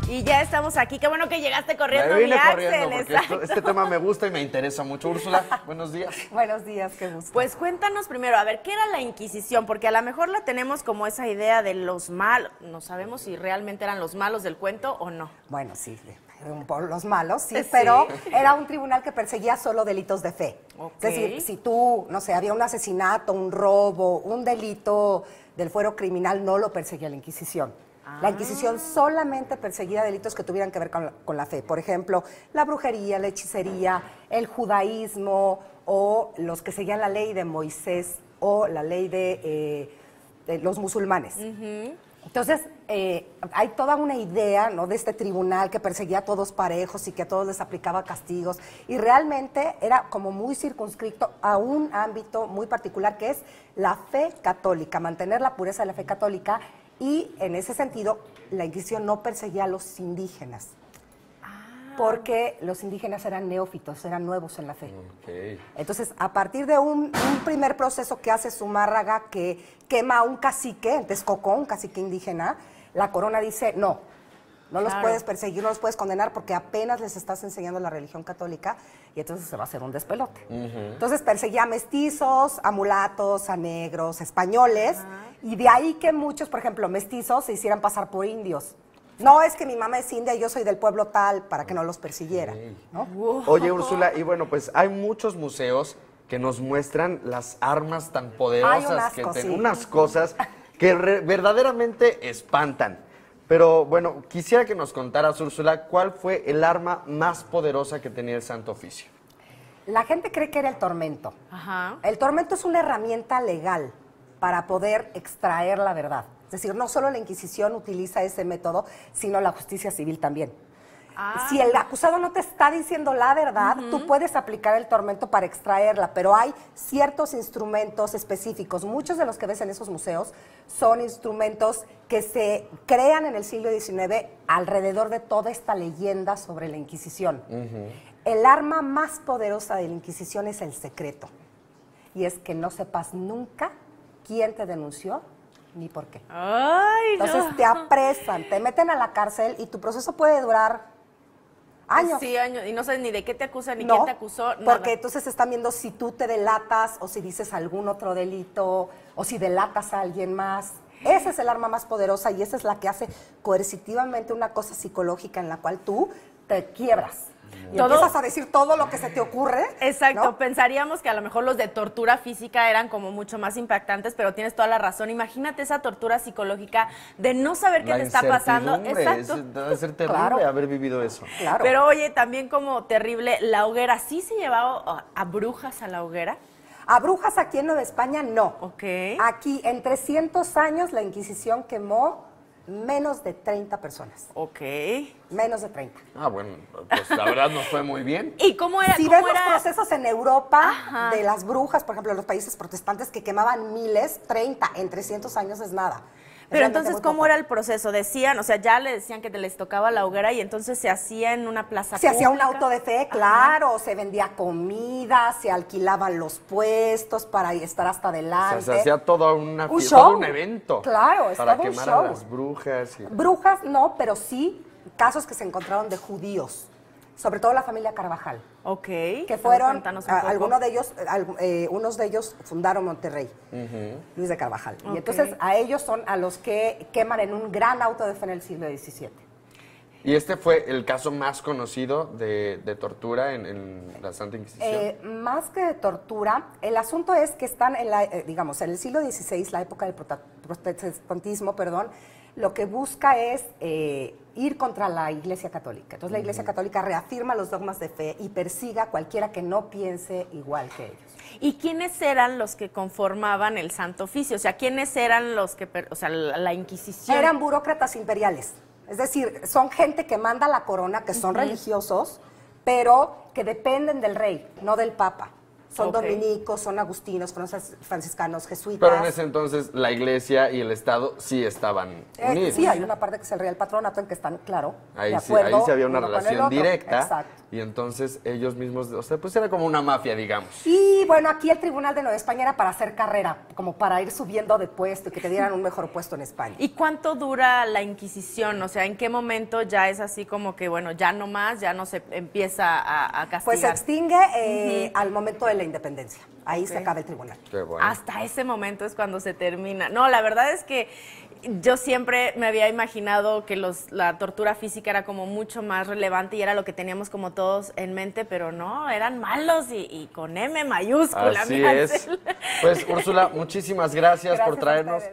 Y ya estamos aquí. Qué bueno que llegaste corriendo, Me vine mi corriendo Axel. porque este tema me gusta y me interesa mucho. Úrsula, buenos días. Buenos días, qué gusto. Pues cuéntanos primero, a ver, ¿qué era la Inquisición? Porque a lo mejor la tenemos como esa idea de los malos. No sabemos si realmente eran los malos del cuento o no. Bueno, sí, por los malos, sí, Sí. pero era un tribunal que perseguía solo delitos de fe. Ok. Es decir, si tú, no sé, había un asesinato, un robo, un delito del fuero criminal, no lo perseguía la Inquisición. La Inquisición solamente perseguía delitos que tuvieran que ver con la fe. Por ejemplo, la brujería, la hechicería, el judaísmo o los que seguían la ley de Moisés o la ley de los musulmanes. Entonces, hay toda una idea, ¿no?, de este tribunal que perseguía a todos parejos y que a todos les aplicaba castigos. Y realmente era como muy circunscrito a un ámbito muy particular que es la fe católica, mantener la pureza de la fe católica. Y en ese sentido, la Inquisición no perseguía a los indígenas, porque los indígenas eran neófitos, eran nuevos en la fe. Okay. Entonces, a partir de un primer proceso que hace Zumárraga, que quema a un cacique, en Texcoco, un cacique indígena, la corona dice, no los puedes perseguir, no los puedes condenar, porque apenas les estás enseñando la religión católica, y entonces se va a hacer un despelote. Entonces perseguía a mestizos, a mulatos, a negros, españoles, y de ahí que muchos, por ejemplo, mestizos se hicieran pasar por indios. No, es que mi mamá es india y yo soy del pueblo tal, para que no los persiguiera, ¿no? Oye, Úrsula, y bueno, pues hay muchos museos que nos muestran las armas tan poderosas que tienen, unas cosas que verdaderamente espantan. Pero bueno, quisiera que nos contaras, Úrsula, ¿cuál fue el arma más poderosa que tenía el Santo Oficio? La gente cree que era el tormento. Ajá. El tormento es una herramienta legal para poder extraer la verdad. Es decir, no solo la Inquisición utiliza ese método, sino la justicia civil también. Si el acusado no te está diciendo la verdad, tú puedes aplicar el tormento para extraerla, pero hay ciertos instrumentos específicos. Muchos de los que ves en esos museos son instrumentos que se crean en el siglo XIX alrededor de toda esta leyenda sobre la Inquisición. El arma más poderosa de la Inquisición es el secreto, y es que no sepas nunca quién te denunció ni por qué. Ay, Entonces te apresan, te meten a la cárcel y tu proceso puede durar años. Sí, años. Y no sabes ni de qué te acusan, ni quién te acusó, nada. Porque entonces están viendo si tú te delatas o si dices algún otro delito o si delatas a alguien más. Esa es el arma más poderosa y esa es la que hace coercitivamente una cosa psicológica en la cual tú te quiebras. Y empiezas a decir todo lo que se te ocurre. Exacto, ¿no? pensaríamos que a lo mejor los de tortura física eran como mucho más impactantes, pero tienes toda la razón. Imagínate esa tortura psicológica de no saber qué te está pasando. Exacto. Debe ser terrible haber vivido eso. Claro. Pero oye, también como terrible, la hoguera, ¿sí se llevaba a brujas a la hoguera? A brujas aquí en Nueva España, no. Ok. Aquí, en 300 años, la Inquisición quemó menos de 30 personas. Ok. Menos de 30. Ah, bueno, pues la verdad nos fue muy bien. ¿Y cómo era? Si cómo ves era? los procesos en Europa Ajá. de las brujas, por ejemplo, los países protestantes que quemaban miles, 30 en 300 años es nada. Pero entonces, ¿cómo era el proceso? Decían, o sea, ya le decían que les tocaba la hoguera y entonces se hacía en una plaza Se hacía un pública. auto de fe, claro, se vendía comida, se alquilaban los puestos para estar hasta O adelante. sea, se hacía todo Un todo show. un evento. Claro, es para todo un quemar show. a las brujas. Brujas no, pero sí casos que se encontraron de judíos, sobre todo la familia Carvajal. Ok. Que fueron, Cuéntanos un poco. algunos de ellos, unos de ellos fundaron Monterrey, Luis de Carvajal. Ok. Y entonces a ellos son a los que queman en un gran auto de fe en el siglo XVII. Y este fue el caso más conocido de tortura en la Santa Inquisición. Más que de tortura, el asunto es que están en digamos, en el siglo XVI, la época del protestantismo, lo que busca es ir contra la Iglesia Católica. Entonces la Iglesia Católica reafirma los dogmas de fe y persiga a cualquiera que no piense igual que ellos. ¿Y quiénes eran los que conformaban el Santo Oficio? O sea, ¿quiénes eran los que, o sea, la Inquisición? Eran burócratas imperiales. Es decir, son gente que manda la corona, que son religiosos, pero que dependen del rey, no del papa. Son dominicos, son agustinos, franciscanos, jesuitas. Pero en ese entonces la Iglesia y el Estado sí estaban unidos. Sí, hay una parte que es el Real Patronato en que están, claro, Ahí de sí, acuerdo. ahí sí había una uno con el relación otro. directa. Exacto. y entonces ellos mismos, o sea, pues era como una mafia, digamos. Y bueno, aquí el Tribunal de Nueva España era para hacer carrera, como para ir subiendo de puesto y que te dieran un mejor puesto en España. ¿Y cuánto dura la Inquisición? O sea, ¿en qué momento ya es así como que, bueno, ya no más, ya no se empieza a castigar? Pues se extingue al momento de la independencia. Ahí se acaba el tribunal. Qué bueno. Hasta ese momento es cuando se termina. No, la verdad es que yo siempre me había imaginado que la tortura física era como mucho más relevante y era lo que teníamos como todos en mente, pero no, eran malos y con M mayúscula. Así es. Pues, Úrsula, muchísimas gracias por traernos